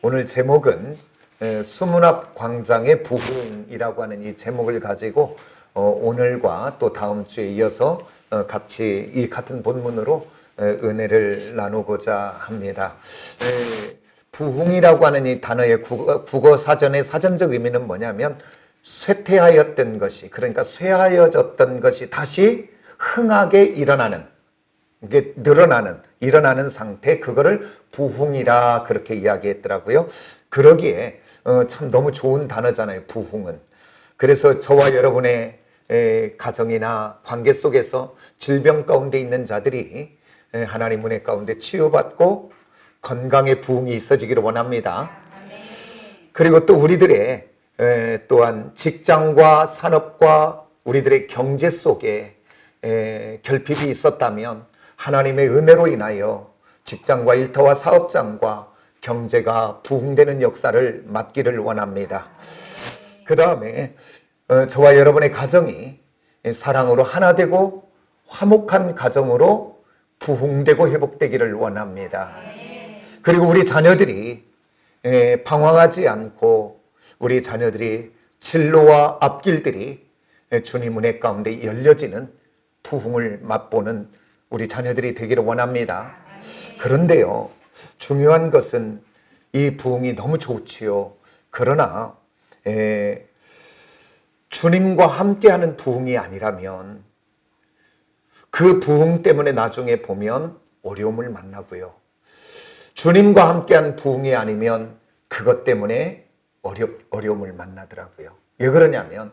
오늘 제목은 수문앞 광장의 부흥이라고 하는 이 제목을 가지고 오늘과 또 다음 주에 이어서 같이 이 같은 본문으로 은혜를 나누고자 합니다. 부흥이라고 하는 이 단어의 국어 사전의 사전적 의미는 뭐냐면 쇠퇴하였던 것이, 그러니까 쇠하여졌던 것이 다시 흥하게 일어나는, 이게 일어나는 상태, 그거를 부흥이라 그렇게 이야기했더라고요. 그러기에 참 너무 좋은 단어잖아요, 부흥은. 그래서 저와 여러분의 가정이나 관계 속에서 질병 가운데 있는 자들이 하나님 은혜 가운데 치유받고 건강의 부흥이 있어지기를 원합니다. 그리고 또 우리들의 또한 직장과 산업과 우리들의 경제 속에 결핍이 있었다면 하나님의 은혜로 인하여 직장과 일터와 사업장과 경제가 부흥되는 역사를 맡기를 원합니다. 그 다음에 저와 여러분의 가정이 사랑으로 하나 되고 화목한 가정으로 부흥되고 회복되기를 원합니다. 그리고 우리 자녀들이 방황하지 않고 우리 자녀들이 진로와 앞길들이 주님 은혜 가운데 열려지는 부흥을 맛보는 우리 자녀들이 되기를 원합니다. 그런데요, 중요한 것은 이 부흥이 너무 좋지요. 그러나 주님과 함께하는 부흥이 아니라면 그 부흥 때문에 나중에 보면 어려움을 만나고요. 주님과 함께하는 부흥이 아니면 그것 때문에 어려움을 만나더라고요. 왜 그러냐면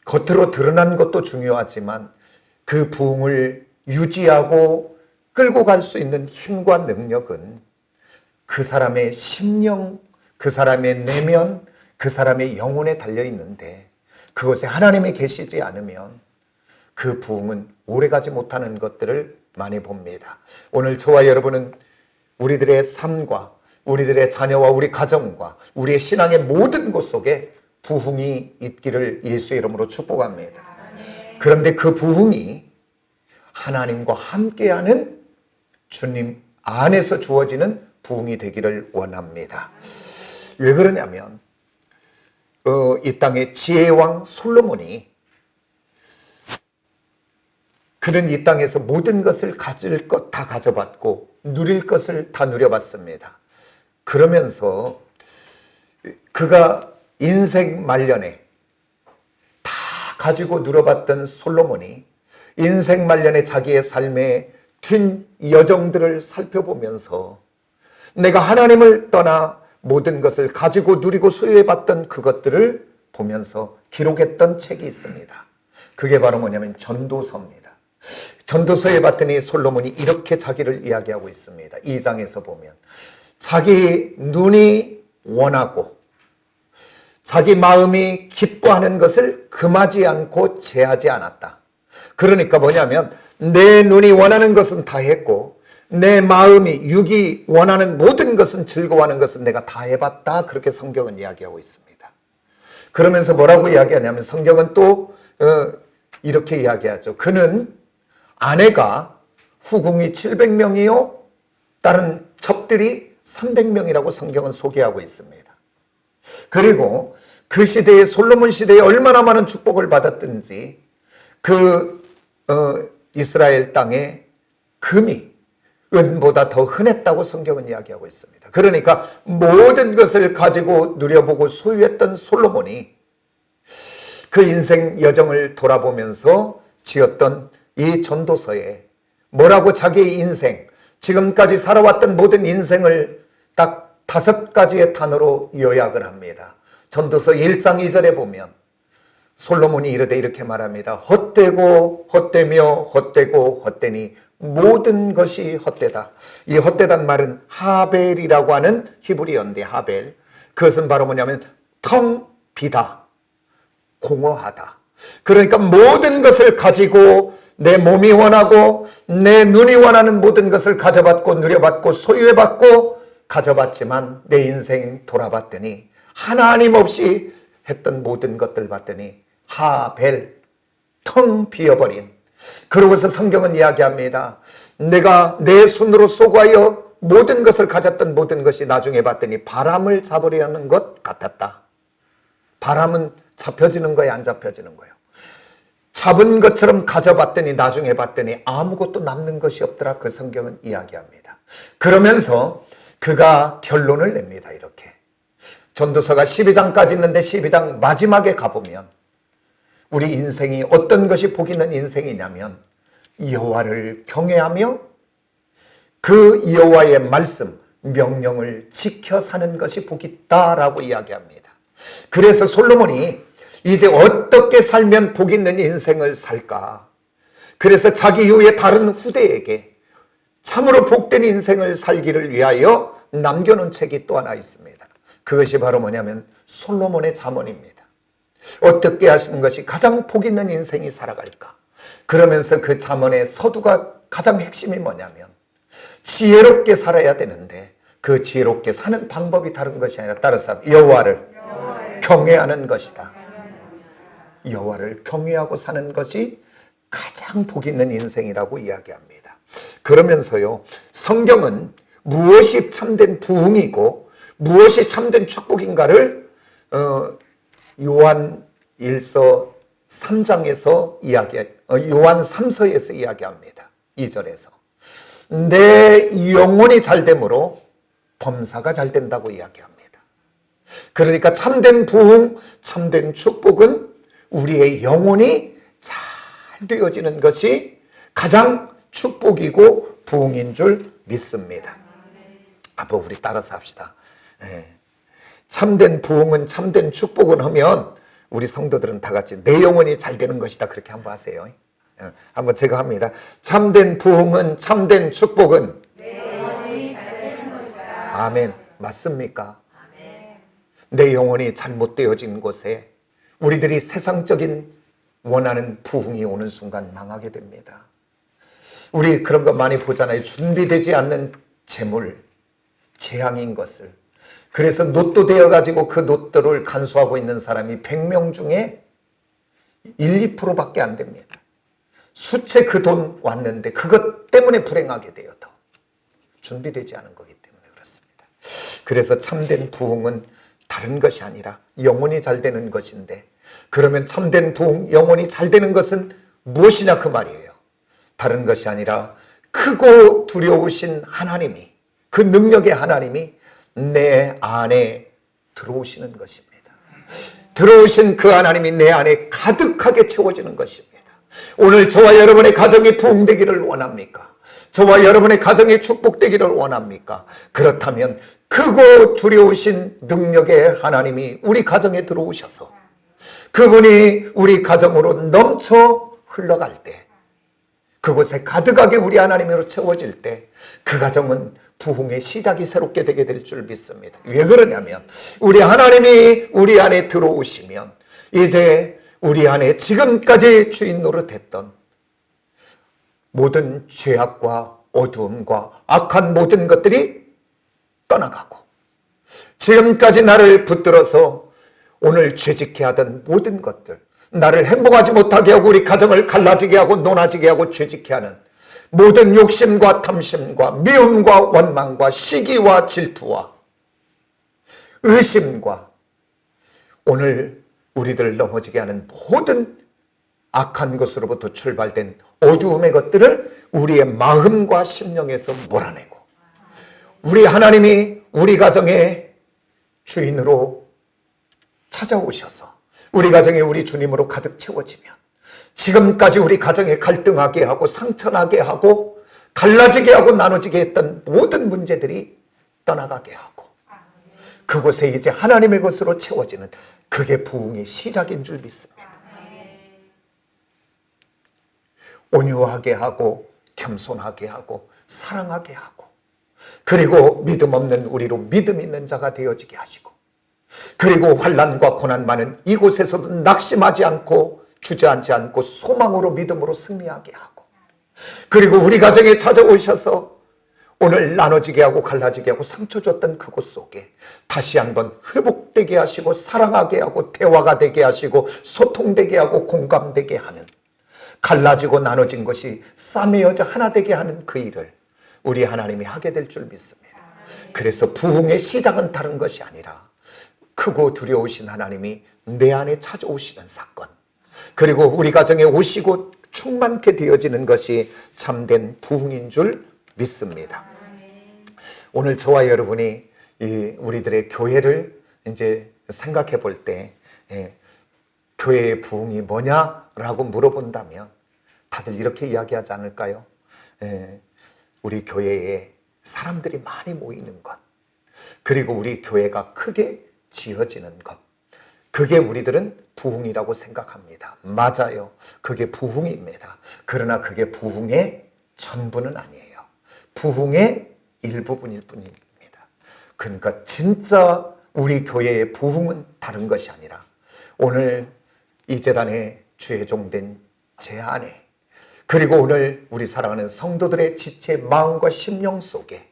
겉으로 드러난 것도 중요하지만 그 부흥을 유지하고 끌고 갈 수 있는 힘과 능력은 그 사람의 심령, 그 사람의 내면, 그 사람의 영혼에 달려 있는데 그것에 하나님이 계시지 않으면 그 부흥은 오래가지 못하는 것들을 많이 봅니다. 오늘 저와 여러분은 우리들의 삶과 우리들의 자녀와 우리 가정과 우리의 신앙의 모든 곳 속에 부흥이 있기를 예수의 이름으로 축복합니다. 그런데 그 부흥이 하나님과 함께하는 주님 안에서 주어지는 부흥이 되기를 원합니다. 왜 그러냐면 이 땅의 지혜의 왕 솔로몬이 그는 이 땅에서 모든 것을 가질 것 다 가져봤고 누릴 것을 다 누려봤습니다. 그러면서 그가 인생 말년에 다 가지고 누려봤던 솔로몬이 인생 말년에 자기의 삶의 뒷 여정들을 살펴보면서 내가 하나님을 떠나 모든 것을 가지고 누리고 소유해봤던 그것들을 보면서 기록했던 책이 있습니다. 그게 바로 뭐냐면 전도서입니다. 전도서에 봤더니 솔로몬이 이렇게 자기를 이야기하고 있습니다. 2장에서 보면 자기 눈이 원하고 자기 마음이 기뻐하는 것을 금하지 않고 제하지 않았다. 그러니까 뭐냐면 내 눈이 원하는 것은 다 했고 내 마음이 육이 원하는 모든 것은 즐거워하는 것은 내가 다 해봤다. 그렇게 성경은 이야기하고 있습니다. 그러면서 뭐라고 이야기하냐면 성경은 또 이렇게 이야기하죠. 그는 아내가 후궁이 700명이요 다른 첩들이 300명이라고 성경은 소개하고 있습니다. 그리고 그 시대에 솔로몬 시대에 얼마나 많은 축복을 받았든지 그 이스라엘 땅에 금이 은보다 더 흔했다고 성경은 이야기하고 있습니다. 그러니까 모든 것을 가지고 누려보고 소유했던 솔로몬이 그 인생 여정을 돌아보면서 지었던 이 전도서에 뭐라고 자기의 인생, 지금까지 살아왔던 모든 인생을 딱 5가지의 단어로 요약을 합니다. 전도서 1장 2절에 보면 솔로몬이 이렇게 말합니다. 헛되고 헛되며 헛되고 헛되니 모든 것이 헛되다. 이 헛되단 말은 하벨이라고 하는 히브리어인데 하벨, 그것은 바로 뭐냐면 텅 비다, 공허하다. 그러니까 모든 것을 가지고 내 몸이 원하고 내 눈이 원하는 모든 것을 가져봤고 누려봤고 소유해봤고 가져봤지만 내 인생 돌아봤더니 하나님 없이 했던 모든 것들 봤더니 하벨, 텅 비어버린. 그러고서 성경은 이야기합니다. 내가 내 손으로 쏘고하여 모든 것을 가졌던 모든 것이 나중에 봤더니 바람을 잡으려는 것 같았다. 바람은 잡혀지는 거예요, 안 잡혀지는 거예요? 잡은 것처럼 가져봤더니 나중에 봤더니 아무것도 남는 것이 없더라. 그 성경은 이야기합니다. 그러면서 그가 결론을 냅니다. 이렇게 전도서가 12장까지 있는데 12장 마지막에 가보면 우리 인생이 어떤 것이 복 있는 인생이냐면 여호와를 경외하며 그 여호와의 말씀, 명령을 지켜 사는 것이 복 있다라고 이야기합니다. 그래서 솔로몬이 이제 어떻게 살면 복 있는 인생을 살까? 그래서 자기 이후에 다른 후대에게 참으로 복된 인생을 살기를 위하여 남겨놓은 책이 또 하나 있습니다. 그것이 바로 뭐냐면 솔로몬의 잠언입니다. 어떻게 하시는 것이 가장 복 있는 인생이 살아갈까? 그러면서 그 잠언의 서두가 가장 핵심이 뭐냐면 지혜롭게 살아야 되는데 그 지혜롭게 사는 방법이 다른 것이 아니라 따라서 여호와를 경외하는 것이다. 여호와를 경외하고 사는 것이 가장 복 있는 인생이라고 이야기합니다. 그러면서요, 성경은 무엇이 참된 부흥이고 무엇이 참된 축복인가를 요한 1서 3장에서 요한 3서에서 이야기합니다. 2절에서 내 영혼이 잘됨으로 범사가 잘 된다고 이야기합니다. 그러니까 참된 부흥, 참된 축복은 우리의 영혼이 잘 되어지는 것이 가장 축복이고 부흥인 줄 믿습니다. 아빠 우리 따라서 합시다. 참된 부흥은 참된 축복은 하면 우리 성도들은 다 같이 내 영혼이 잘 되는 것이다 그렇게 한번 하세요. 한번 제가 합니다. 참된 부흥은 참된 축복은 내 영혼이 잘 되는 것이다. 아멘. 맞습니까? 아멘. 내 영혼이 잘못되어진 곳에 우리들이 세상적인 원하는 부흥이 오는 순간 망하게 됩니다. 우리 그런 거 많이 보잖아요. 준비되지 않는 재물, 재앙인 것을. 그래서 노또 되어가지고 그 노또를 간수하고 있는 사람이 100명 중에 1, 2%밖에 안 됩니다. 수채 그 돈 왔는데 그것 때문에 불행하게 돼요. 더 준비되지 않은 거기 때문에 그렇습니다. 그래서 참된 부흥은 다른 것이 아니라 영혼이 잘 되는 것인데, 그러면 참된 부흥, 영혼이 잘 되는 것은 무엇이냐 그 말이에요. 다른 것이 아니라 크고 두려우신 하나님이, 그 능력의 하나님이 내 안에 들어오시는 것입니다. 들어오신 그 하나님이 내 안에 가득하게 채워지는 것입니다. 오늘 저와 여러분의 가정이 부흥되기를 원합니까? 저와 여러분의 가정이 축복되기를 원합니까? 그렇다면 크고 두려우신 능력의 하나님이 우리 가정에 들어오셔서 그분이 우리 가정으로 넘쳐 흘러갈 때, 그곳에 가득하게 우리 하나님으로 채워질 때 그 가정은 부흥의 시작이 새롭게 되게 될 줄 믿습니다. 왜 그러냐면 우리 하나님이 우리 안에 들어오시면 이제 우리 안에 지금까지 주인 노릇했던 모든 죄악과 어두움과 악한 모든 것들이 떠나가고, 지금까지 나를 붙들어서 오늘 죄짓게 하던 모든 것들, 나를 행복하지 못하게 하고 우리 가정을 갈라지게 하고 논하지게 하고 죄짓게 하는 모든 욕심과 탐심과 미움과 원망과 시기와 질투와 의심과 오늘 우리들 넘어지게 하는 모든 악한 것으로부터 출발된 어두움의 것들을 우리의 마음과 심령에서 몰아내고, 우리 하나님이 우리 가정의 주인으로 찾아오셔서 우리 가정이 우리 주님으로 가득 채워지면 지금까지 우리 가정에 갈등하게 하고 상처나게 하고 갈라지게 하고 나눠지게 했던 모든 문제들이 떠나가게 하고 그곳에 이제 하나님의 것으로 채워지는, 그게 부흥의 시작인 줄 믿습니다. 온유하게 하고 겸손하게 하고 사랑하게 하고, 그리고 믿음 없는 우리로 믿음 있는 자가 되어지게 하시고, 그리고 환난과 고난 많은 이곳에서도 낙심하지 않고 주저앉지 않고 소망으로 믿음으로 승리하게 하고, 그리고 우리 가정에 찾아오셔서 오늘 나눠지게 하고 갈라지게 하고 상처 줬던 그곳 속에 다시 한번 회복되게 하시고 사랑하게 하고 대화가 되게 하시고 소통되게 하고 공감되게 하는, 갈라지고 나눠진 것이 싸매어져 하나 되게 하는 그 일을 우리 하나님이 하게 될 줄 믿습니다. 그래서 부흥의 시작은 다른 것이 아니라 크고 두려우신 하나님이 내 안에 찾아오시는 사건, 그리고 우리 가정에 오시고 충만케 되어지는 것이 참된 부흥인 줄 믿습니다. 오늘 저와 여러분이 우리들의 교회를 이제 생각해 볼 때 교회의 부흥이 뭐냐라고 물어본다면 다들 이렇게 이야기하지 않을까요? 우리 교회에 사람들이 많이 모이는 것, 그리고 우리 교회가 크게 지어지는 것, 그게 우리들은 부흥이라고 생각합니다. 맞아요. 그게 부흥입니다. 그러나 그게 부흥의 전부는 아니에요. 부흥의 일부분일 뿐입니다. 그러니까 진짜 우리 교회의 부흥은 다른 것이 아니라 오늘 이 재단의 주의 종된 제 안에, 그리고 오늘 우리 사랑하는 성도들의 지체, 마음과 심령 속에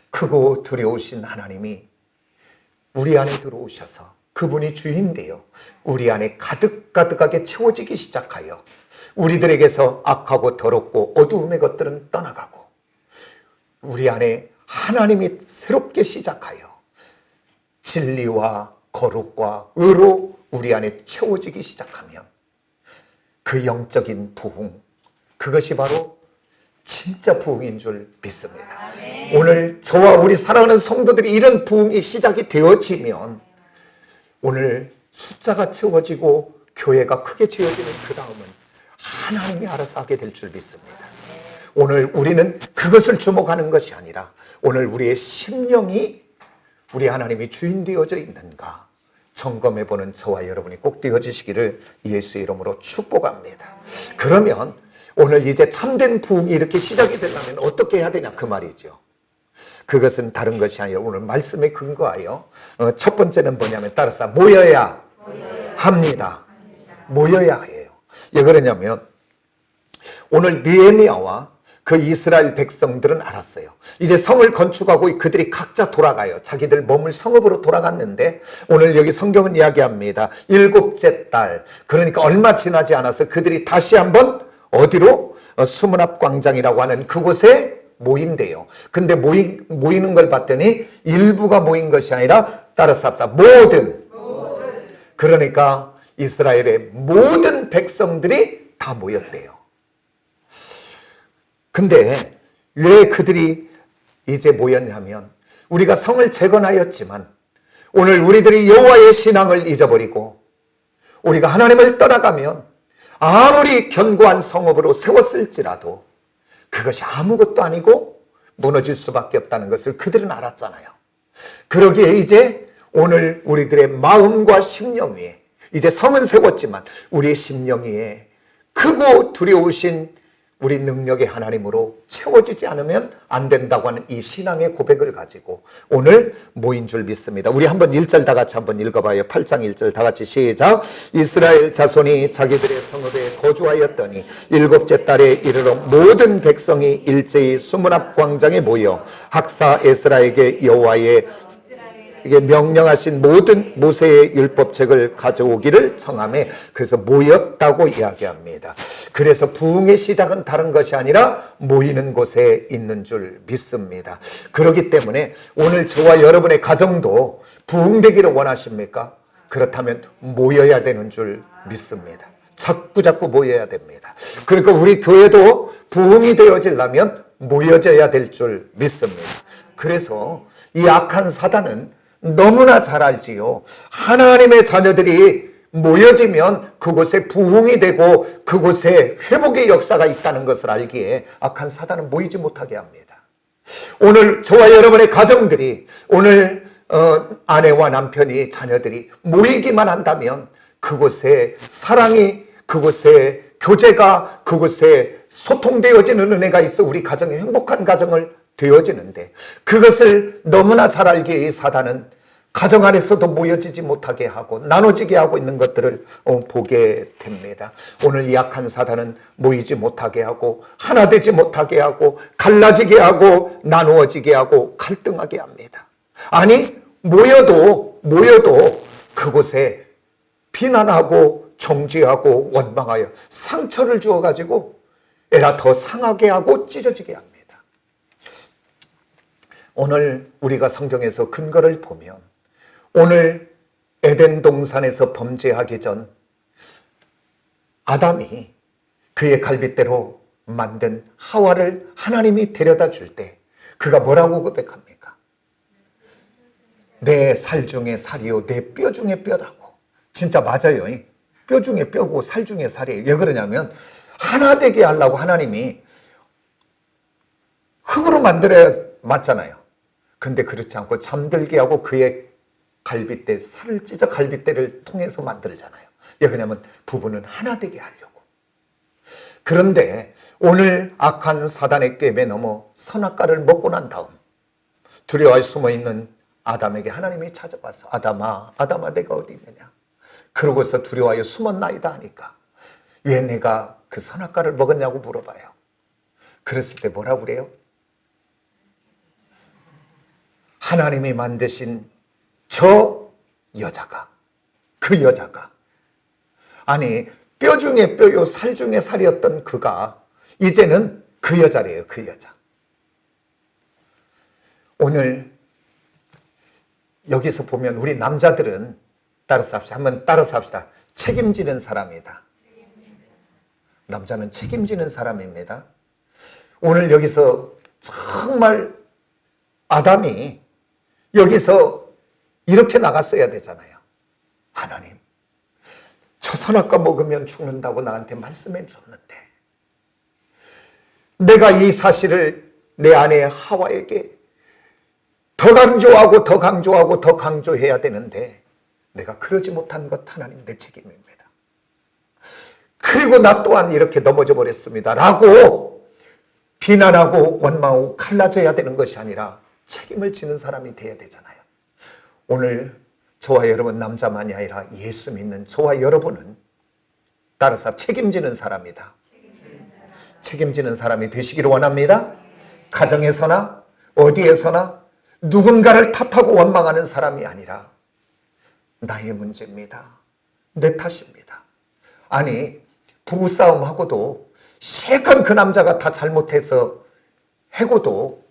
크고 두려우신 하나님이 우리 안에 들어오셔서 그분이 주인 되어 우리 안에 가득가득하게 채워지기 시작하여 우리들에게서 악하고 더럽고 어두움의 것들은 떠나가고 우리 안에 하나님이 새롭게 시작하여 진리와 거룩과 의로 우리 안에 채워지기 시작하면 그 영적인 부흥, 그것이 바로 진짜 부흥인 줄 믿습니다. 오늘 저와 우리 사랑하는 성도들이 이런 부흥이 시작이 되어지면 오늘 숫자가 채워지고 교회가 크게 지어지는 그 다음은 하나님이 알아서 하게 될 줄 믿습니다. 오늘 우리는 그것을 주목하는 것이 아니라 오늘 우리의 심령이 우리 하나님이 주인 되어져 있는가 점검해보는 저와 여러분이 꼭 되어지시기를 예수의 이름으로 축복합니다. 그러면 오늘 이제 참된 부흥이 이렇게 시작이 되려면 어떻게 해야 되냐 그 말이죠. 그것은 다른 것이 아니라 오늘 말씀에 근거하여 첫 번째는 뭐냐면 따라서 모여야 합니다. 모여야 해요. 왜 그러냐면 오늘 느헤미야와 그 이스라엘 백성들은 알았어요. 이제 성을 건축하고 그들이 각자 돌아가요. 자기들 머물 성읍으로 돌아갔는데 오늘 여기 성경은 이야기합니다. 7째 달, 그러니까 얼마 지나지 않아서 그들이 다시 한번 어디로? 수문앞 광장이라고 하는 그곳에 모인대요. 근데 모이는 걸 봤더니 일부가 모인 것이 아니라 따라서 합시다. 모든. 그러니까 이스라엘의 모든 백성들이 다 모였대요. 근데 왜 그들이 이제 모였냐면 우리가 성을 재건하였지만 오늘 우리들이 여호와의 신앙을 잊어버리고 우리가 하나님을 떠나가면 아무리 견고한 성읍으로 세웠을지라도 그것이 아무것도 아니고 무너질 수밖에 없다는 것을 그들은 알았잖아요. 그러기에 이제 오늘 우리들의 마음과 심령 위에 이제 성은 세웠지만 우리의 심령 위에 크고 두려우신 우리 능력의 하나님으로 채워지지 않으면 안 된다고 하는 이 신앙의 고백을 가지고 오늘 모인 줄 믿습니다. 우리 한번 1절 다 같이 한번 읽어봐요. 8장 1절 다 같이 시작. 이스라엘 자손이 자기들의 성읍에 거주하였더니 7째 달에 이르러 모든 백성이 일제히 수문앞 광장에 모여 학사 에스라에게 여호와의 이게 명령하신 모든 모세의 율법책을 가져오기를 청하매 그래서 모였다고 이야기합니다. 그래서 부흥의 시작은 다른 것이 아니라 모이는 곳에 있는 줄 믿습니다. 그렇기 때문에 오늘 저와 여러분의 가정도 부흥되기를 원하십니까? 그렇다면 모여야 되는 줄 믿습니다. 자꾸 모여야 됩니다. 그러니까 우리 교회도 부흥이 되어지려면 모여져야 될 줄 믿습니다. 그래서 이 악한 사단은 너무나 잘 알지요. 하나님의 자녀들이 모여지면 그곳에 부흥이 되고 그곳에 회복의 역사가 있다는 것을 알기에 악한 사단은 모이지 못하게 합니다. 오늘 저와 여러분의 가정들이 오늘 아내와 남편이 자녀들이 모이기만 한다면 그곳에 사랑이, 그곳에 교제가, 그곳에 소통되어지는 은혜가 있어 우리 가정이 행복한 가정을 되어지는데 그것을 너무나 잘 알기에 이 사단은 가정 안에서도 모여지지 못하게 하고 나눠지게 하고 있는 것들을 보게 됩니다. 오늘 이 악한 사단은 모이지 못하게 하고 하나 되지 못하게 하고 갈라지게 하고 나누어지게 하고 갈등하게 합니다. 아니 모여도 그곳에 비난하고 정죄하고 원망하여 상처를 주어가지고 에라 더 상하게 하고 찢어지게 합니다. 오늘 우리가 성경에서 근거를 보면 오늘 에덴 동산에서 범죄하기 전 아담이 그의 갈빗대로 만든 하와를 하나님이 데려다 줄 때 그가 뭐라고 고백합니까? 내 살 중에 살이요 내 뼈 중에 뼈라고. 진짜 맞아요. 뼈 중에 뼈고 살 중에 살이에요. 왜 그러냐면 하나 되게 하려고 하나님이 흙으로 만들어야 맞잖아요. 근데 그렇지 않고 잠들게 하고 그의 갈빗대, 살을 찢어 갈빗대를 통해서 만들잖아요. 왜 그러냐면 부부는 하나 되게 하려고. 그런데 오늘 악한 사단의 꾀에 넘어 선악과를 먹고 난 다음 두려워에 숨어있는 아담에게 하나님이 찾아와서 아담아, 아담아 내가 어디 있느냐. 그러고서 두려워하여 숨었나이다 하니까 왜 내가 그 선악과를 먹었냐고 물어봐요. 그랬을 때 뭐라고 그래요? 하나님이 만드신 저 여자가, 그 여자가, 아니 뼈 중에 뼈요 살 중에 살이었던 그가 이제는 그 여자래요. 그 여자. 오늘 여기서 보면 우리 남자들은 따라서 합시다. 한번 따라서 합시다. 책임지는 사람이다. 남자는 책임지는 사람입니다. 오늘 여기서 정말 아담이 여기서 이렇게 나갔어야 되잖아요. 하나님, 저 선악과 먹으면 죽는다고 나한테 말씀해 줬는데 내가 이 사실을 내 아내 하와에게 더 강조하고 더 강조하고 더 강조해야 되는데 내가 그러지 못한 것 하나님 내 책임입니다. 그리고 나 또한 이렇게 넘어져 버렸습니다. 라고 비난하고 원망하고 갈라져야 되는 것이 아니라 책임을 지는 사람이 돼야 되잖아요. 오늘 저와 여러분 남자만이 아니라 예수 믿는 저와 여러분은 따라서 책임지는 사람이다. 책임지는 사람이 되시기를 원합니다. 가정에서나 어디에서나 누군가를 탓하고 원망하는 사람이 아니라 나의 문제입니다. 내 탓입니다. 아니 부부싸움하고도 실컷 그 남자가 다 잘못해서 해고도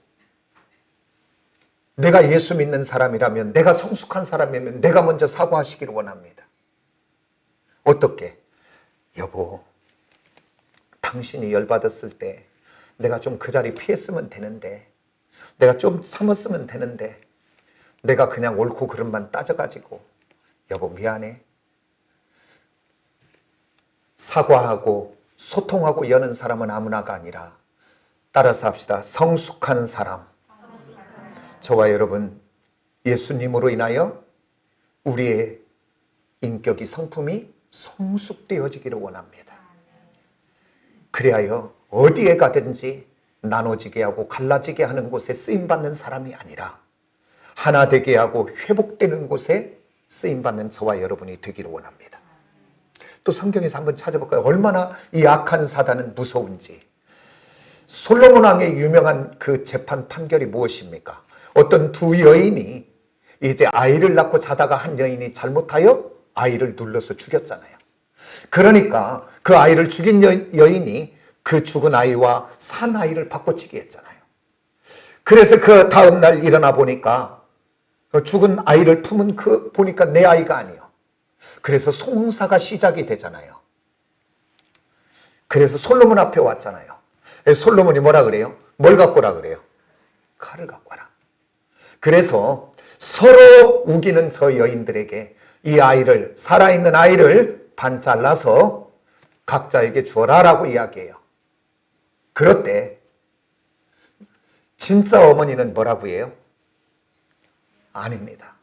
내가 예수 믿는 사람이라면 내가 성숙한 사람이면 내가 먼저 사과하시기를 원합니다. 어떻게? 여보, 당신이 열받았을 때 내가 좀 그 자리 피했으면 되는데 내가 좀 참았으면 되는데 내가 그냥 옳고 그름만 따져가지고 여보 미안해. 사과하고 소통하고 여는 사람은 아무나가 아니라 따라서 합시다. 성숙한 사람. 저와 여러분 예수님으로 인하여 우리의 인격이 성품이 성숙되어지기를 원합니다. 그리하여 어디에 가든지 나눠지게 하고 갈라지게 하는 곳에 쓰임받는 사람이 아니라 하나 되게 하고 회복되는 곳에 쓰임받는 저와 여러분이 되기를 원합니다. 또 성경에서 한번 찾아볼까요? 얼마나 이 악한 사단은 무서운지. 솔로몬 왕의 유명한 그 재판 판결이 무엇입니까? 어떤 두 여인이 이제 아이를 낳고 자다가 한 여인이 잘못하여 아이를 눌러서 죽였잖아요. 그러니까 그 아이를 죽인 여인이 그 죽은 아이와 산 아이를 바꿔치기 했잖아요. 그래서 그 다음날 일어나 보니까 죽은 아이를 품은 그 보니까 내 아이가 아니요. 그래서 송사가 시작이 되잖아요. 그래서 솔로몬 앞에 왔잖아요. 솔로몬이 뭐라 그래요? 뭘 갖고 오라 그래요? 칼을 갖고 와라. 그래서 서로 우기는 저 여인들에게 이 아이를, 살아있는 아이를 반 잘라서 각자에게 주어라라고 이야기해요. 그럴 때 진짜 어머니는 뭐라고 해요? 아닙니다.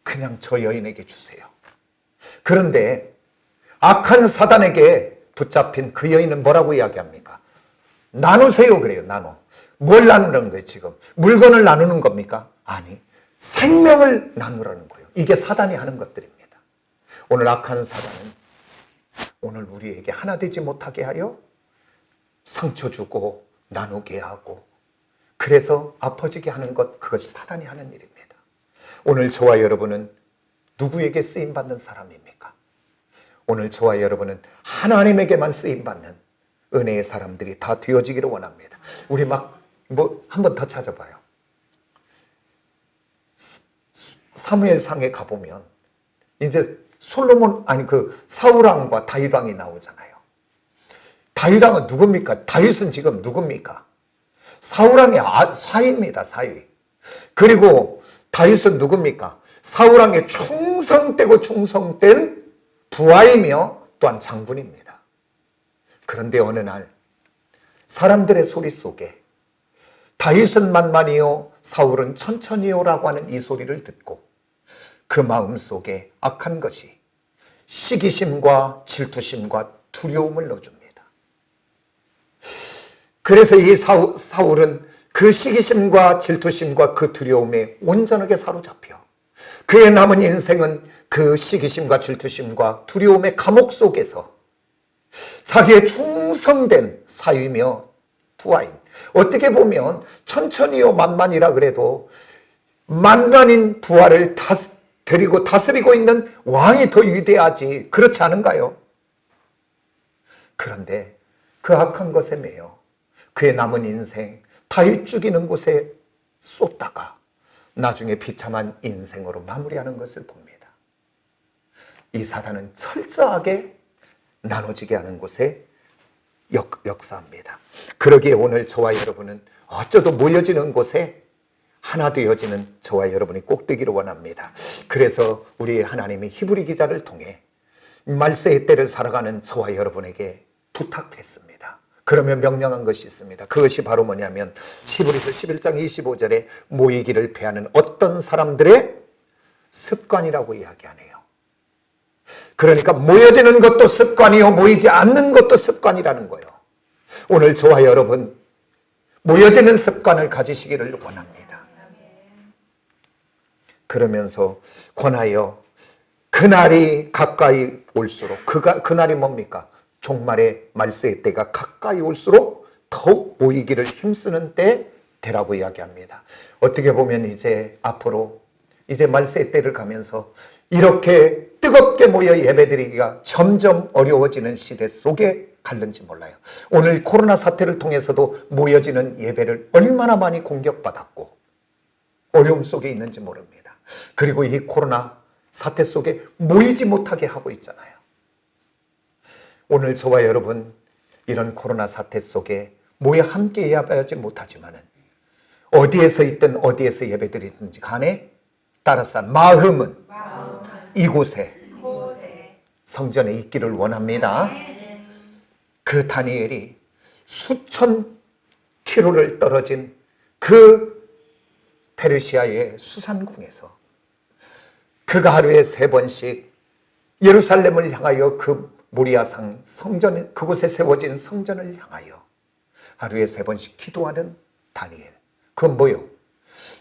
그냥 저 여인에게 주세요. 그런데 악한 사단에게 붙잡힌 그 여인은 뭐라고 이야기합니까? 나누세요 그래요. 나눠. 뭘 나누는 거예요 지금? 물건을 나누는 겁니까? 아니, 생명을 나누라는 거예요. 이게 사단이 하는 것들입니다. 오늘 악한 사단은 오늘 우리에게 하나 되지 못하게 하여 상처 주고 나누게 하고 그래서 아파지게 하는 것, 그것이 사단이 하는 일입니다. 오늘 저와 여러분은 누구에게 쓰임받는 사람입니까? 오늘 저와 여러분은 하나님에게만 쓰임받는 은혜의 사람들이 다 되어지기를 원합니다. 우리 막 한 번 더 찾아봐요. 사무엘상에 가보면 이제 사울왕과 다윗왕이 나오잖아요. 다윗왕은 누굽니까? 다윗은 지금 누굽니까? 사울왕의 사위입니다. 사위. 그리고 다윗은 누굽니까? 사울왕의 충성된 부하이며 또한 장군입니다. 그런데 어느 날 사람들의 소리 속에 다윗은 만만이요 사울은 천천히요라고 하는 이 소리를 듣고 그 마음 속에 악한 것이 시기심과 질투심과 두려움을 넣어줍니다. 그래서 이 사울은 그 시기심과 질투심과 그 두려움에 온전하게 사로잡혀 그의 남은 인생은 그 시기심과 질투심과 두려움의 감옥 속에서 자기의 충성된 사위며 부하인, 어떻게 보면 천천히요 만만이라 그래도 만만인 부하를 데리고 다스리고 있는 왕이 더 위대하지, 그렇지 않은가요? 그런데 그 악한 것에 매여 그의 남은 인생 다윗 죽이는 곳에 쏟다가 나중에 비참한 인생으로 마무리하는 것을 봅니다. 이 사단은 철저하게 나눠지게 하는 곳에 역사합니다. 그러기에 오늘 저와 여러분은 어쩌도 모여지는 곳에 하나 되어지는 저와 여러분이 꼭 되기를 원합니다. 그래서 우리 하나님이 히브리 기자를 통해 말세의 때를 살아가는 저와 여러분에게 부탁했습니다. 그러면 명령한 것이 있습니다. 그것이 바로 뭐냐면 히브리서 11장 25절에 모이기를 패하는 어떤 사람들의 습관이라고 이야기하네요. 그러니까 모여지는 것도 습관이요 모이지 않는 것도 습관이라는 거예요. 오늘 저와 여러분 모여지는 습관을 가지시기를 원합니다. 그러면서 권하여 그날이 가까이 올수록 그날이 뭡니까? 종말의 말세의 때가 가까이 올수록 더욱 모이기를 힘쓰는 때 되라고 이야기합니다. 어떻게 보면 이제 앞으로 이제 말세의 때를 가면서 이렇게 뜨겁게 모여 예배드리기가 점점 어려워지는 시대 속에 갈는지 몰라요. 오늘 코로나 사태를 통해서도 모여지는 예배를 얼마나 많이 공격받았고 어려움 속에 있는지 모릅니다. 그리고 이 코로나 사태 속에 모이지 못하게 하고 있잖아요. 오늘 저와 여러분 이런 코로나 사태 속에 모여 함께 예배하지 못하지만은 어디에서 있든 어디에서 예배드리든지 간에 따라서 마음은 이곳에 성전에 있기를 원합니다. 그 다니엘이 수천 킬로를 떨어진 그 페르시아의 수산궁에서 그가 하루에 3번씩 예루살렘을 향하여 그 모리아산 성전, 그곳에 세워진 성전을 향하여 하루에 3번씩 기도하는 다니엘. 그건 뭐요?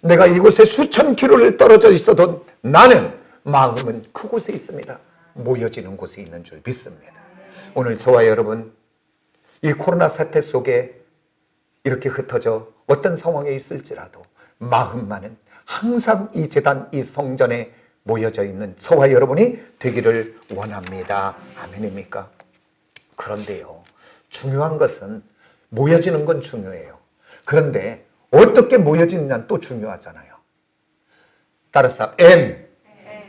내가 이곳에 수천 킬로를 떨어져 있어도 나는 마음은 그곳에 있습니다. 모여지는 곳에 있는 줄 믿습니다. 오늘 저와 여러분 이 코로나 사태 속에 이렇게 흩어져 어떤 상황에 있을지라도 마음만은 항상 이 제단, 이 성전에 모여져 있는 저와 여러분이 되기를 원합니다. 아멘입니까? 그런데요, 중요한 것은 모여지는 건 중요해요. 그런데 어떻게 모여지느냐는 또 중요하잖아요. 따라서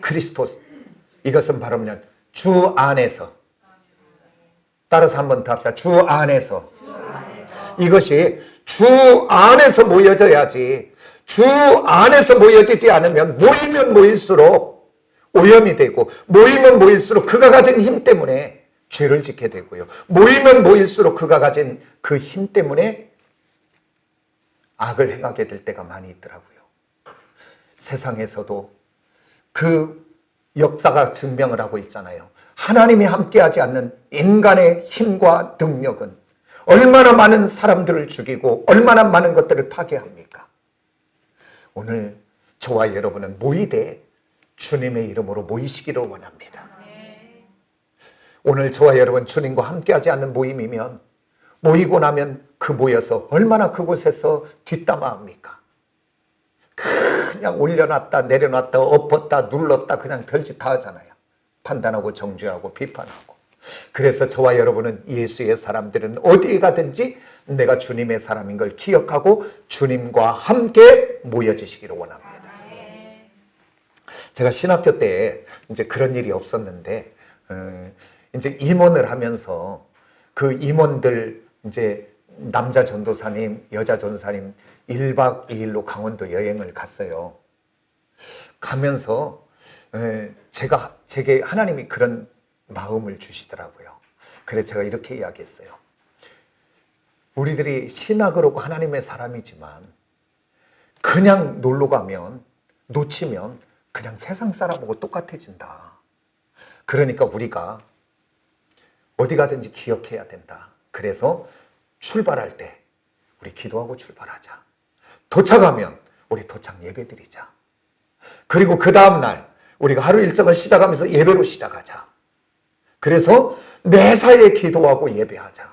크리스토스, 이것은 바로 뭐냐, 주 안에서. 따라서 한 번 더 합시다. 주 안에서. 이것이 주 안에서 모여져야지. 주 안에서 모여지지 않으면 모이면 모일수록 오염이 되고 모이면 모일수록 그가 가진 힘 때문에 죄를 짓게 되고요. 모이면 모일수록 그가 가진 그 힘 때문에 악을 행하게 될 때가 많이 있더라고요. 세상에서도 그 역사가 증명을 하고 있잖아요. 하나님이 함께하지 않는 인간의 힘과 능력은 얼마나 많은 사람들을 죽이고 얼마나 많은 것들을 파괴합니까? 오늘 저와 여러분은 모이되 주님의 이름으로 모이시기를 원합니다. 오늘 저와 여러분 주님과 함께하지 않는 모임이면 모이고 나면 그 모여서 얼마나 그곳에서 뒷담화합니까? 그냥 올려놨다 내려놨다 엎었다 눌렀다 그냥 별짓 다 하잖아요. 판단하고 정죄하고 비판하고. 그래서 저와 여러분은 예수의 사람들은 어디에 가든지 내가 주님의 사람인 걸 기억하고 주님과 함께 모여지시기를 원합니다. 제가 신학교 때 이제 그런 일이 없었는데, 이제 임원을 하면서 그 임원들 이제 남자 전도사님, 여자 전도사님 1박 2일로 강원도 여행을 갔어요. 가면서 제게 하나님이 그런 마음을 주시더라고요. 그래서 제가 이렇게 이야기했어요. 우리들이 신학으로 하나님의 사람이지만 그냥 놀러 가면 놓치면 그냥 세상 사람하고 똑같아진다. 그러니까 우리가 어디 가든지 기억해야 된다. 그래서 출발할 때 우리 기도하고 출발하자. 도착하면 우리 도착 예배 드리자. 그리고 그 다음날 우리가 하루 일정을 시작하면서 예배로 시작하자. 그래서 매사에 기도하고 예배하자.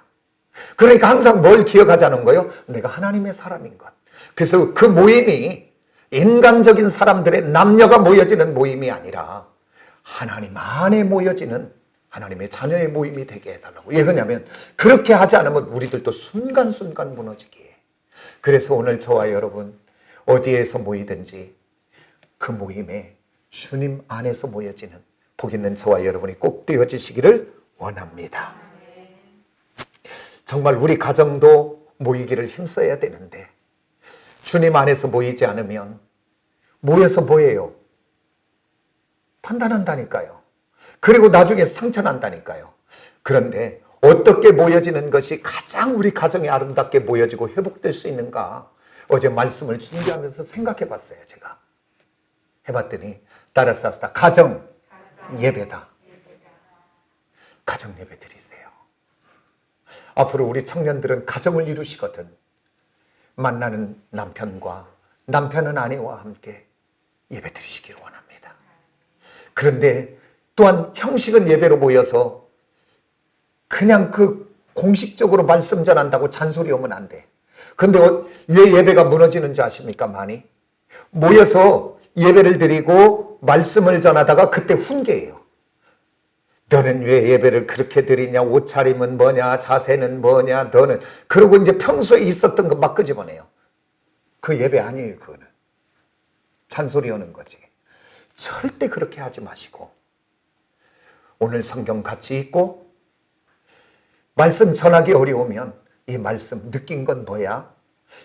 그러니까 항상 뭘 기억하자는 거예요? 내가 하나님의 사람인 것. 그래서 그 모임이 인간적인 사람들의 남녀가 모여지는 모임이 아니라 하나님 안에 모여지는 하나님의 자녀의 모임이 되게 해달라고. 왜 그러냐면 그렇게 하지 않으면 우리들도 순간순간 무너지기에. 그래서 오늘 저와 여러분 어디에서 모이든지 그 모임에 주님 안에서 모여지는 복 있는 저와 여러분이 꼭 되어지시기를 원합니다. 정말 우리 가정도 모이기를 힘써야 되는데 주님 안에서 모이지 않으면 모여서 뭐예요? 판단한다니까요. 그리고 나중에 상처난다니까요. 그런데 어떻게 모여지는 것이 가장 우리 가정이 아름답게 모여지고 회복될 수 있는가? 어제 말씀을 준비하면서 생각해 봤어요. 제가 해봤더니 따라서 가정 예배다. 가정 예배 드리세요. 앞으로 우리 청년들은 가정을 이루시거든. 만나는 남편과 남편은 아내와 함께 예배 드리시기를 원합니다. 그런데 또한 형식은 예배로 모여서 그냥 그 공식적으로 말씀 전한다고 잔소리 오면 안 돼. 근데 왜 예배가 무너지는지 아십니까? 많이 모여서 예배를 드리고 말씀을 전하다가 그때 훈계예요. 너는 왜 예배를 그렇게 드리냐? 옷차림은 뭐냐? 자세는 뭐냐? 너는 그러고 이제 평소에 있었던 거 막 끄집어내요. 그 예배 아니에요. 그거는 잔소리 오는 거지. 절대 그렇게 하지 마시고 오늘 성경 같이 읽고 말씀 전하기 어려우면 이 말씀 느낀 건 뭐야?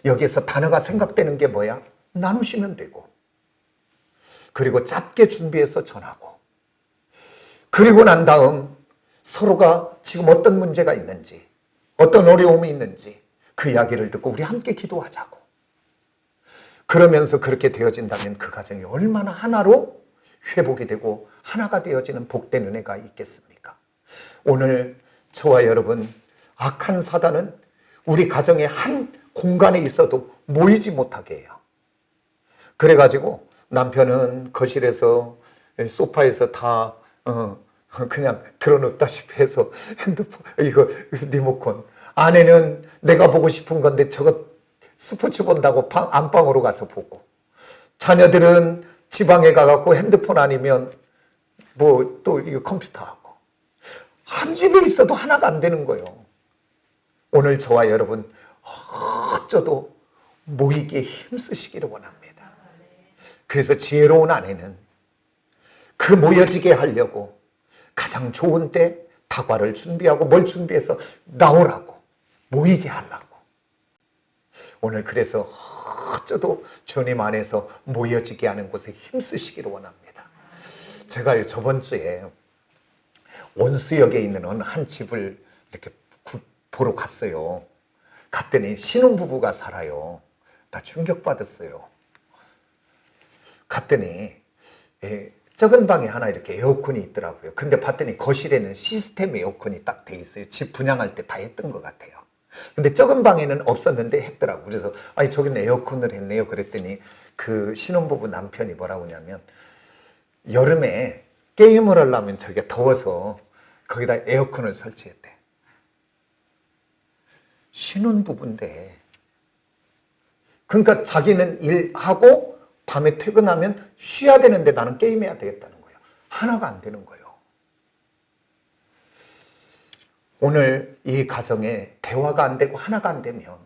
여기에서 단어가 생각되는 게 뭐야? 나누시면 되고 그리고 짧게 준비해서 전하고 그리고 난 다음 서로가 지금 어떤 문제가 있는지 어떤 어려움이 있는지 그 이야기를 듣고 우리 함께 기도하자고. 그러면서 그렇게 되어진다면 그 가정이 얼마나 하나로 회복이 되고 하나가 되어지는 복된 은혜가 있겠습니까? 오늘 저와 여러분 악한 사단은 우리 가정의 한 공간에 있어도 모이지 못하게 해요. 그래가지고 남편은 거실에서 소파에서 다 그냥 들어놓다시피 해서 핸드폰 이거 리모컨, 아내는 내가 보고 싶은 건데 저거 스포츠 본다고 안방으로 가서 보고, 자녀들은 지방에 가갖고 핸드폰 아니면 뭐 또 이거 컴퓨터 하고, 한 집에 있어도 하나가 안 되는 거예요. 오늘 저와 여러분 어쩌도 모이기에 힘쓰시기를 원합니다. 그래서 지혜로운 아내는 그 모여지게 하려고 가장 좋은 때 다과를 준비하고 뭘 준비해서 나오라고, 모이게 하려고. 오늘 그래서 어쩌도 주님 안에서 모여지게 하는 곳에 힘쓰시기를 원합니다. 제가 저번 주에 온수역에 있는 어느 한 집을 이렇게 보러 갔어요. 갔더니 신혼부부가 살아요. 나 충격받았어요. 갔더니 작은 방에 하나 이렇게 에어컨이 있더라고요. 근데 봤더니 거실에는 시스템 에어컨이 딱 돼 있어요. 집 분양할 때 다 했던 것 같아요. 근데 작은 방에는 없었는데 했더라고요. 그래서 아니 저기는 에어컨을 했네요. 그랬더니 그 신혼부부 남편이 뭐라고 하냐면 여름에 게임을 하려면 저기가 더워서 거기다 에어컨을 설치했대. 신혼부부인데, 그러니까 자기는 일하고 밤에 퇴근하면 쉬어야 되는데 나는 게임해야 되겠다는 거예요. 하나가 안 되는 거예요. 오늘 이 가정에 대화가 안 되고 하나가 안 되면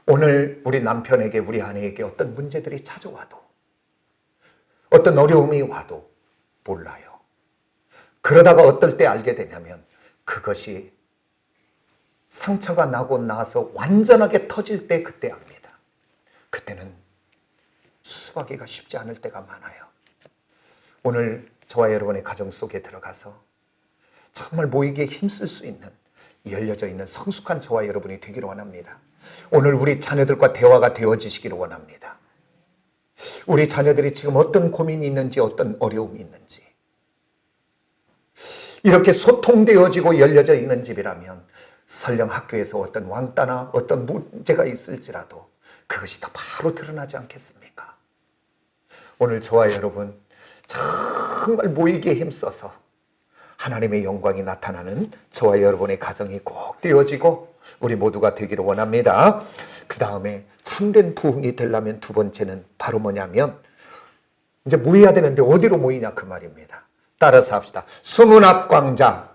오늘 우리 남편에게 우리 아내에게 어떤 문제들이 찾아와도 어떤 어려움이 와도 몰라요. 그러다가 어떨 때 알게 되냐면 그것이 상처가 나고 나서 완전하게 터질 때 그때 압니다. 그때는 수습하기가 쉽지 않을 때가 많아요. 오늘 저와 여러분의 가정 속에 들어가서 정말 모이기에 힘쓸 수 있는 열려져 있는 성숙한 저와 여러분이 되기를 원합니다. 오늘 우리 자녀들과 대화가 되어지시기를 원합니다. 우리 자녀들이 지금 어떤 고민이 있는지 어떤 어려움이 있는지 이렇게 소통되어지고 열려져 있는 집이라면 설령 학교에서 어떤 왕따나 어떤 문제가 있을지라도 그것이 다 바로 드러나지 않겠습니까? 오늘 저와 여러분 정말 모이기에 힘써서 하나님의 영광이 나타나는 저와 여러분의 가정이 꼭 되어지고 우리 모두가 되기를 원합니다. 그 다음에 참된 부흥이 되려면 두 번째는 바로 뭐냐면 이제 모여야 되는데 어디로 모이냐 그 말입니다. 따라서 합시다. 수문앞광장.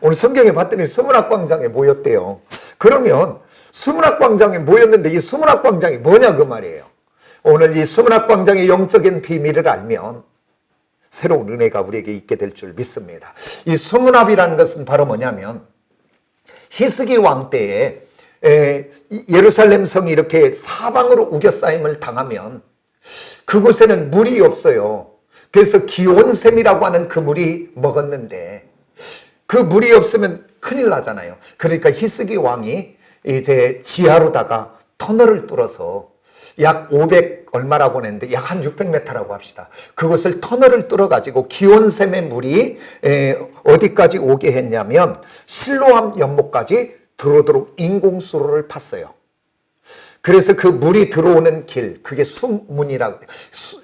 오늘 성경에 봤더니 수문앞광장에 모였대요. 그러면 수문앞광장에 모였는데 이 수문앞광장이 뭐냐 그 말이에요. 오늘 이 수문앞광장의 영적인 비밀을 알면 새로운 은혜가 우리에게 있게 될 줄 믿습니다. 이 수문앞이라는 것은 바로 뭐냐면 히스기 왕 때에 예루살렘 성이 이렇게 사방으로 우겨싸임을 당하면 그곳에는 물이 없어요. 그래서 기온샘이라고 하는 그 물이 먹었는데 그 물이 없으면 큰일 나잖아요. 그러니까 히스기 왕이 이제 지하로다가 터널을 뚫어서 약 500 얼마라고 했는데 약 한 600m라고 합시다. 그것을 터널을 뚫어가지고 기온샘의 물이 어디까지 오게 했냐면 실로암 연못까지 들어오도록 인공수로를 팠어요. 그래서 그 물이 들어오는 길, 그게 수문이라고,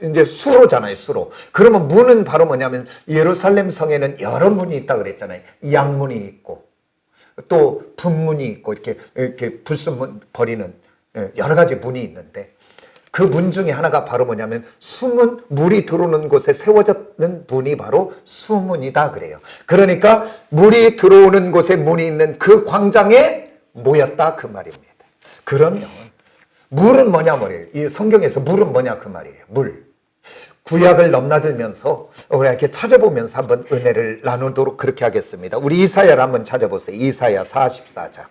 이제 수로잖아요, 수로. 그러면 문은 바로 뭐냐면 예루살렘 성에는 여러 문이 있다고 그랬잖아요. 양문이 있고, 또 분문이 있고, 이렇게 불순문 버리는 여러 가지 문이 있는데, 그 문 중에 하나가 바로 뭐냐면 수문, 물이 들어오는 곳에 세워졌는 문이 바로 수문이다 그래요. 그러니까 물이 들어오는 곳에 문이 있는 그 광장에 모였다 그 말입니다. 그러면 물은 뭐냐 말이에요. 이 성경에서 물은 뭐냐 그 말이에요. 물. 구약을 넘나들면서 우리 이렇게 찾아보면서 한번 은혜를 나누도록 그렇게 하겠습니다. 우리 이사야를 한번 찾아보세요. 이사야 44장.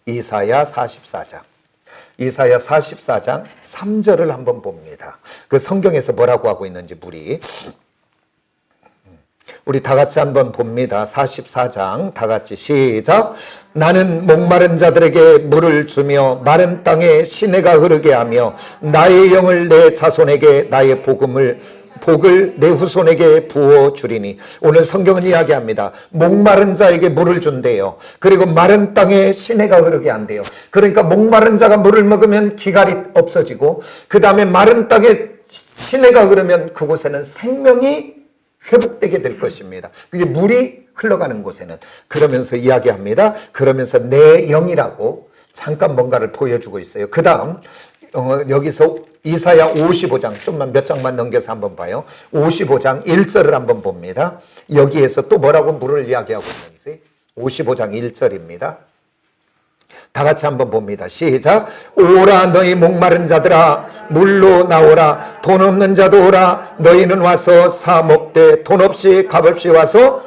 이사야 44장. 이사야 44장 3절을 한번 봅니다. 그 성경에서 뭐라고 하고 있는지 우리 다 같이 한번 봅니다. 44장 다 같이 시작. 나는 목마른 자들에게 물을 주며 마른 땅에 시내가 흐르게 하며 나의 영을 내 자손에게 나의 복을 내 후손에게 부어주리니. 오늘 성경은 이야기합니다. 목마른 자에게 물을 준대요. 그리고 마른 땅에 시내가 흐르게 한대요. 그러니까 목마른 자가 물을 먹으면 기갈이 없어지고 그 다음에 마른 땅에 시내가 흐르면 그곳에는 생명이 회복되게 될 것입니다. 그게 물이 흘러가는 곳에는. 그러면서 이야기합니다. 그러면서 내 영이라고 잠깐 뭔가를 보여주고 있어요. 그 다음 여기서 이사야 55장 좀만 몇 장만 넘겨서 한번 봐요. 55장 1절을 한번 봅니다. 여기에서 또 뭐라고 물을 이야기하고 있는지 55장 1절입니다. 다 같이 한번 봅니다. 시작. 오라 너희 목마른 자들아 물로 나오라. 돈 없는 자도 오라. 너희는 와서 사 먹되 돈 없이 값없이 와서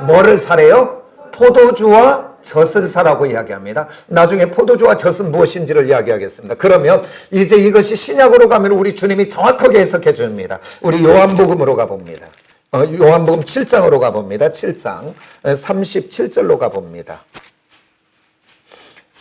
뭐를 사래요? 포도주와 젖을 사라고 이야기합니다. 나중에 포도주와 젖은 무엇인지를 이야기하겠습니다. 그러면 이제 이것이 신약으로 가면 우리 주님이 정확하게 해석해 줍니다. 우리 요한복음으로 가봅니다. 요한복음 7장으로 가봅니다. 7장 37절로 가봅니다.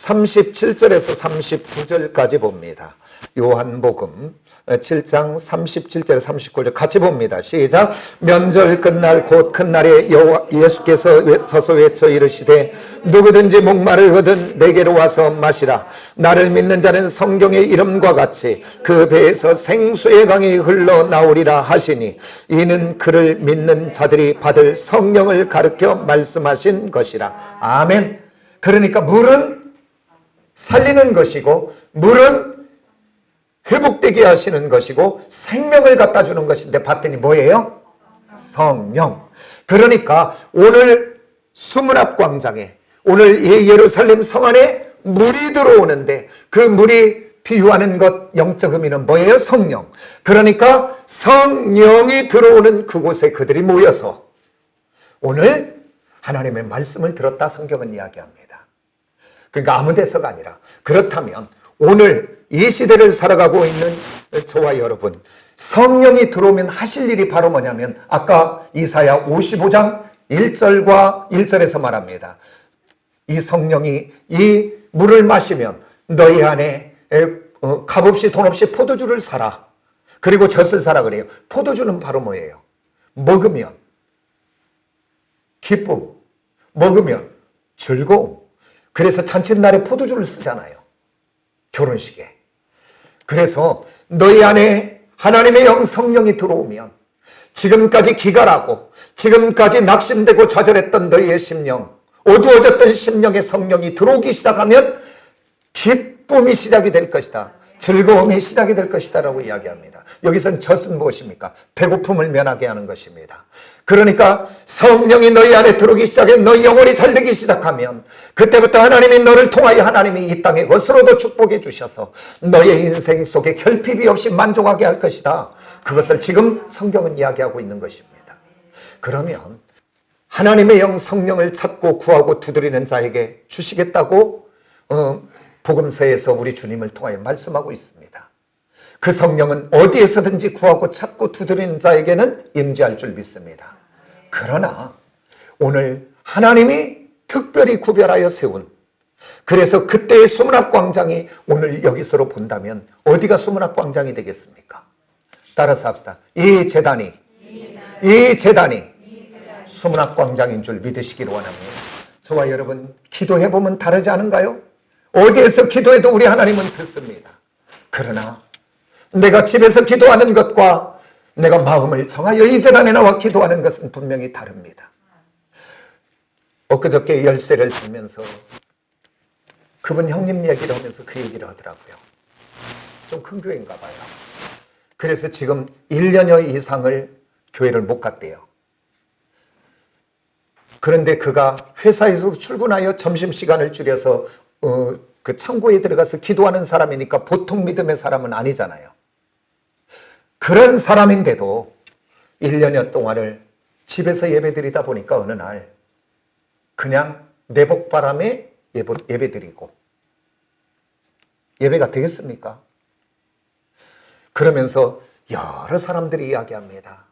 37절에서 39절까지 봅니다. 요한복음 7장 37절 39절 같이 봅니다. 시작. 명절 끝날 곧 큰 날에 예수께서 서서 외쳐 이르시되 누구든지 목마르거든 내게로 와서 마시라. 나를 믿는 자는 성경의 이름과 같이 그 배에서 생수의 강이 흘러나오리라 하시니 이는 그를 믿는 자들이 받을 성령을 가르쳐 말씀하신 것이라. 아멘. 그러니까 물은 살리는 것이고 물은 회복되게 하시는 것이고 생명을 갖다 주는 것인데 봤더니 뭐예요? 성령. 그러니까 오늘 수문앞 광장에 오늘 예루살렘 성 안에 물이 들어오는데 그 물이 비유하는 것, 영적 의미는 뭐예요? 성령. 그러니까 성령이 들어오는 그곳에 그들이 모여서 오늘 하나님의 말씀을 들었다 성경은 이야기합니다. 그러니까 아무 데서가 아니라, 그렇다면 오늘 이 시대를 살아가고 있는 저와 여러분, 성령이 들어오면 하실 일이 바로 뭐냐면 아까 이사야 55장 1절과 1절에서 말합니다. 이 성령이 이 물을 마시면 너희 안에 값없이 돈 없이 포도주를 사라. 그리고 젖을 사라 그래요. 포도주는 바로 뭐예요? 먹으면 기쁨, 먹으면 즐거움. 그래서 잔칫날에 포도주를 쓰잖아요. 결혼식에. 그래서 너희 안에 하나님의 영 성령이 들어오면 지금까지 기갈하고 지금까지 낙심되고 좌절했던 너희의 심령, 어두워졌던 심령의 성령이 들어오기 시작하면 기쁨이 시작이 될 것이다. 즐거움이 시작이 될 것이다 라고 이야기합니다. 여기서는 젖은 무엇입니까? 배고픔을 면하게 하는 것입니다. 그러니까 성령이 너희 안에 들어오기 시작해 너희 영혼이 잘되기 시작하면 그때부터 하나님이 너를 통하여 하나님이 이 땅에 것으로도 축복해 주셔서 너의 인생 속에 결핍이 없이 만족하게 할 것이다. 그것을 지금 성경은 이야기하고 있는 것입니다. 그러면 하나님의 영 성령을 찾고 구하고 두드리는 자에게 주시겠다고 복음서에서 우리 주님을 통하여 말씀하고 있습니다. 그 성령은 어디에서든지 구하고 찾고 두드리는 자에게는 임재할 줄 믿습니다. 그러나 오늘 하나님이 특별히 구별하여 세운, 그래서 그때의 수문학광장이 오늘 여기서로 본다면 어디가 수문학광장이 되겠습니까? 따라서 합시다. 이 재단이 수문학광장인 줄 믿으시기를 원합니다. 저와 여러분 기도해보면 다르지 않은가요? 어디에서 기도해도 우리 하나님은 듣습니다. 그러나 내가 집에서 기도하는 것과 내가 마음을 정하여 이 재단에 나와 기도하는 것은 분명히 다릅니다. 엊그저께 열쇠를 들면서 그분 형님 얘기를 하면서 그 얘기를 하더라고요. 좀 큰 교회인가 봐요. 그래서 지금 1년여 이상을 교회를 못 갔대요. 그런데 그가 회사에서 출근하여 점심시간을 줄여서 그 창고에 들어가서 기도하는 사람이니까 보통 믿음의 사람은 아니잖아요. 그런 사람인데도 1년여 동안을 집에서 예배드리다 보니까 어느 날 그냥 내복바람에 예배드리고 예배가 되겠습니까? 그러면서 여러 사람들이 이야기합니다.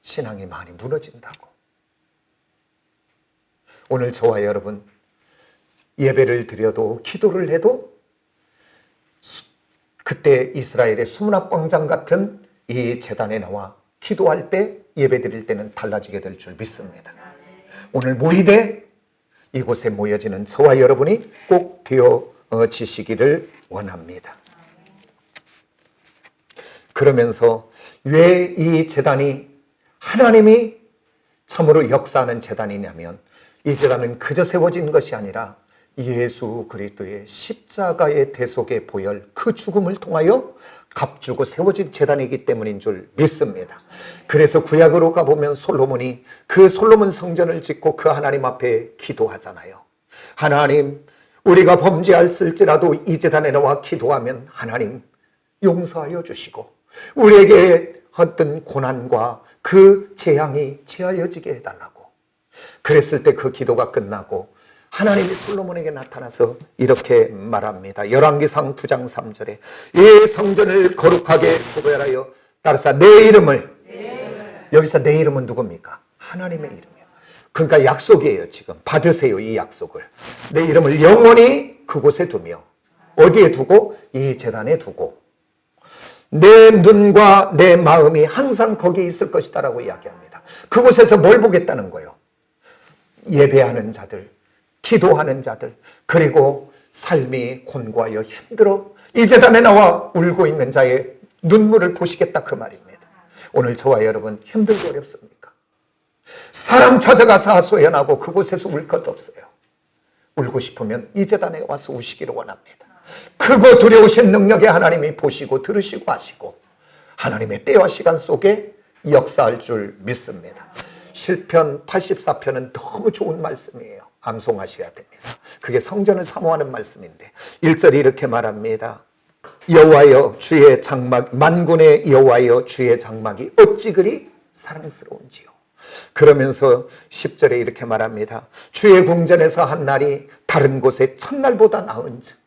신앙이 많이 무너진다고. 오늘 저와 여러분 예배를 드려도 기도를 해도 그때 이스라엘의 수문학광장 같은 이 재단에 나와 기도할 때 예배드릴 때는 달라지게 될 줄 믿습니다. 오늘 모이되 이곳에 모여지는 저와 여러분이 꼭 되어지시기를 원합니다. 그러면서 왜 이 재단이 하나님이 참으로 역사하는 재단이냐면 이 재단은 그저 세워진 것이 아니라 예수 그리스도의 십자가의 대속의 보혈, 그 죽음을 통하여 값주고 세워진 재단이기 때문인 줄 믿습니다. 그래서 구약으로 가보면 솔로몬이 그 솔로몬 성전을 짓고 그 하나님 앞에 기도하잖아요. 하나님, 우리가 범죄할지라도 이 재단에 나와 기도하면 하나님 용서하여 주시고 우리에게 어떤 고난과 그 재앙이 제하여지게 해달라고. 그랬을 때 그 기도가 끝나고 하나님이 솔로몬에게 나타나서 이렇게 말합니다. 열왕기상 9장 3절에 이 성전을 거룩하게 구별하여 따라서 내 이름을, 여기서 내 이름은 누굽니까? 하나님의 이름이에요. 그러니까 약속이에요. 지금 받으세요. 이 약속을. 내 이름을 영원히 그곳에 두며 어디에 두고? 이 제단에 두고 내 눈과 내 마음이 항상 거기에 있을 것이다 라고 이야기합니다. 그곳에서 뭘 보겠다는 거예요? 예배하는 자들, 기도하는 자들, 그리고 삶이 곤고하여 힘들어 이 재단에 나와 울고 있는 자의 눈물을 보시겠다 그 말입니다. 오늘 저와 여러분 힘들고 어렵습니까? 사람 찾아가서 하소연하고 그곳에서 울 것 없어요. 울고 싶으면 이 재단에 와서 우시기를 원합니다. 크고 두려우신 능력의 하나님이 보시고 들으시고 하시고 하나님의 때와 시간 속에 역사할 줄 믿습니다. 시편 84편은 너무 좋은 말씀이에요. 암송하셔야 됩니다. 그게 성전을 사모하는 말씀인데 1절이 이렇게 말합니다. 여호와여 주의 장막, 만군의 여호와여 주의 장막이 어찌 그리 사랑스러운지요. 그러면서 10절에 이렇게 말합니다. 주의 궁전에서 한 날이 다른 곳의 첫날보다 나은즉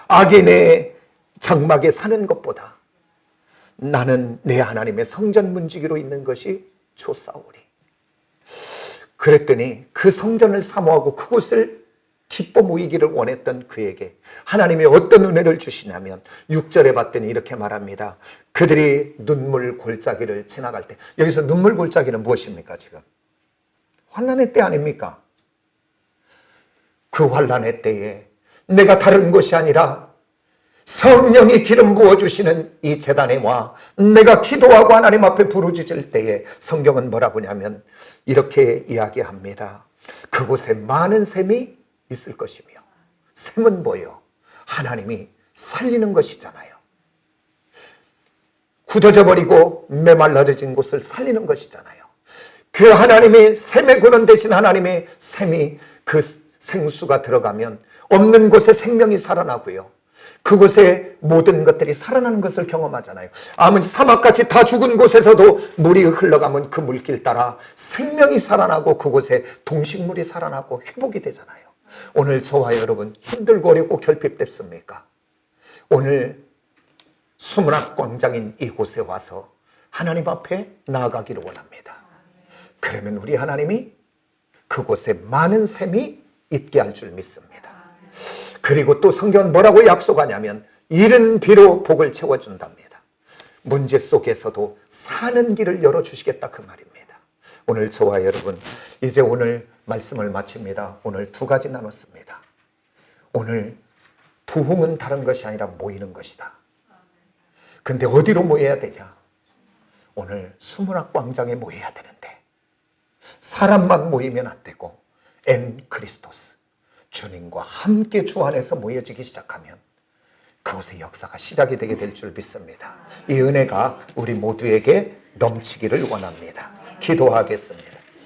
악인의 장막에 사는 것보다 나는 내 하나님의 성전 문지기로 있는 것이 좋사오리. 그랬더니 그 성전을 사모하고 그곳을 기뻐 모이기를 원했던 그에게 하나님이 어떤 은혜를 주시냐면 6절에 봤더니 이렇게 말합니다. 그들이 눈물 골짜기를 지나갈 때, 여기서 눈물 골짜기는 무엇입니까? 지금 환난의 때 아닙니까? 그 환난의 때에 내가 다른 것이 아니라 성령이 기름 부어주시는 이 제단에 와 내가 기도하고 하나님 앞에 부르짖을 때에 성경은 뭐라고 하냐면 이렇게 이야기합니다. 그곳에 많은 샘이 있을 것이며, 샘은 뭐예요? 하나님이 살리는 것이잖아요. 굳어져 버리고 메말라진 곳을 살리는 것이잖아요. 그 하나님의 샘의 근원 대신 하나님의 샘이 그 생수가 들어가면 없는 곳에 생명이 살아나고요. 그곳에 모든 것들이 살아나는 것을 경험하잖아요. 아무리 사막같이 다 죽은 곳에서도 물이 흘러가면 그 물길 따라 생명이 살아나고 그곳에 동식물이 살아나고 회복이 되잖아요. 오늘 저와 여러분 힘들고 어렵고 결핍됐습니까? 오늘 수문학 광장인 이곳에 와서 하나님 앞에 나아가기를 원합니다. 그러면 우리 하나님이 그곳에 많은 샘이 있게 할 줄 믿습니다. 그리고 또 성경은 뭐라고 약속하냐면 이른 비로 복을 채워준답니다. 문제 속에서도 사는 길을 열어주시겠다 그 말입니다. 오늘 저와 여러분 이제 오늘 말씀을 마칩니다. 오늘 두 가지 나눴습니다. 오늘 부흥은 다른 것이 아니라 모이는 것이다. 근데 어디로 모여야 되냐? 오늘 수문학 광장에 모여야 되는데 사람만 모이면 안 되고 엔 그리스도스 주님과 함께 주 안에서 모여지기 시작하면 그곳의 역사가 시작이 되게 될 줄 믿습니다. 이 은혜가 우리 모두에게 넘치기를 원합니다. 기도하겠습니다.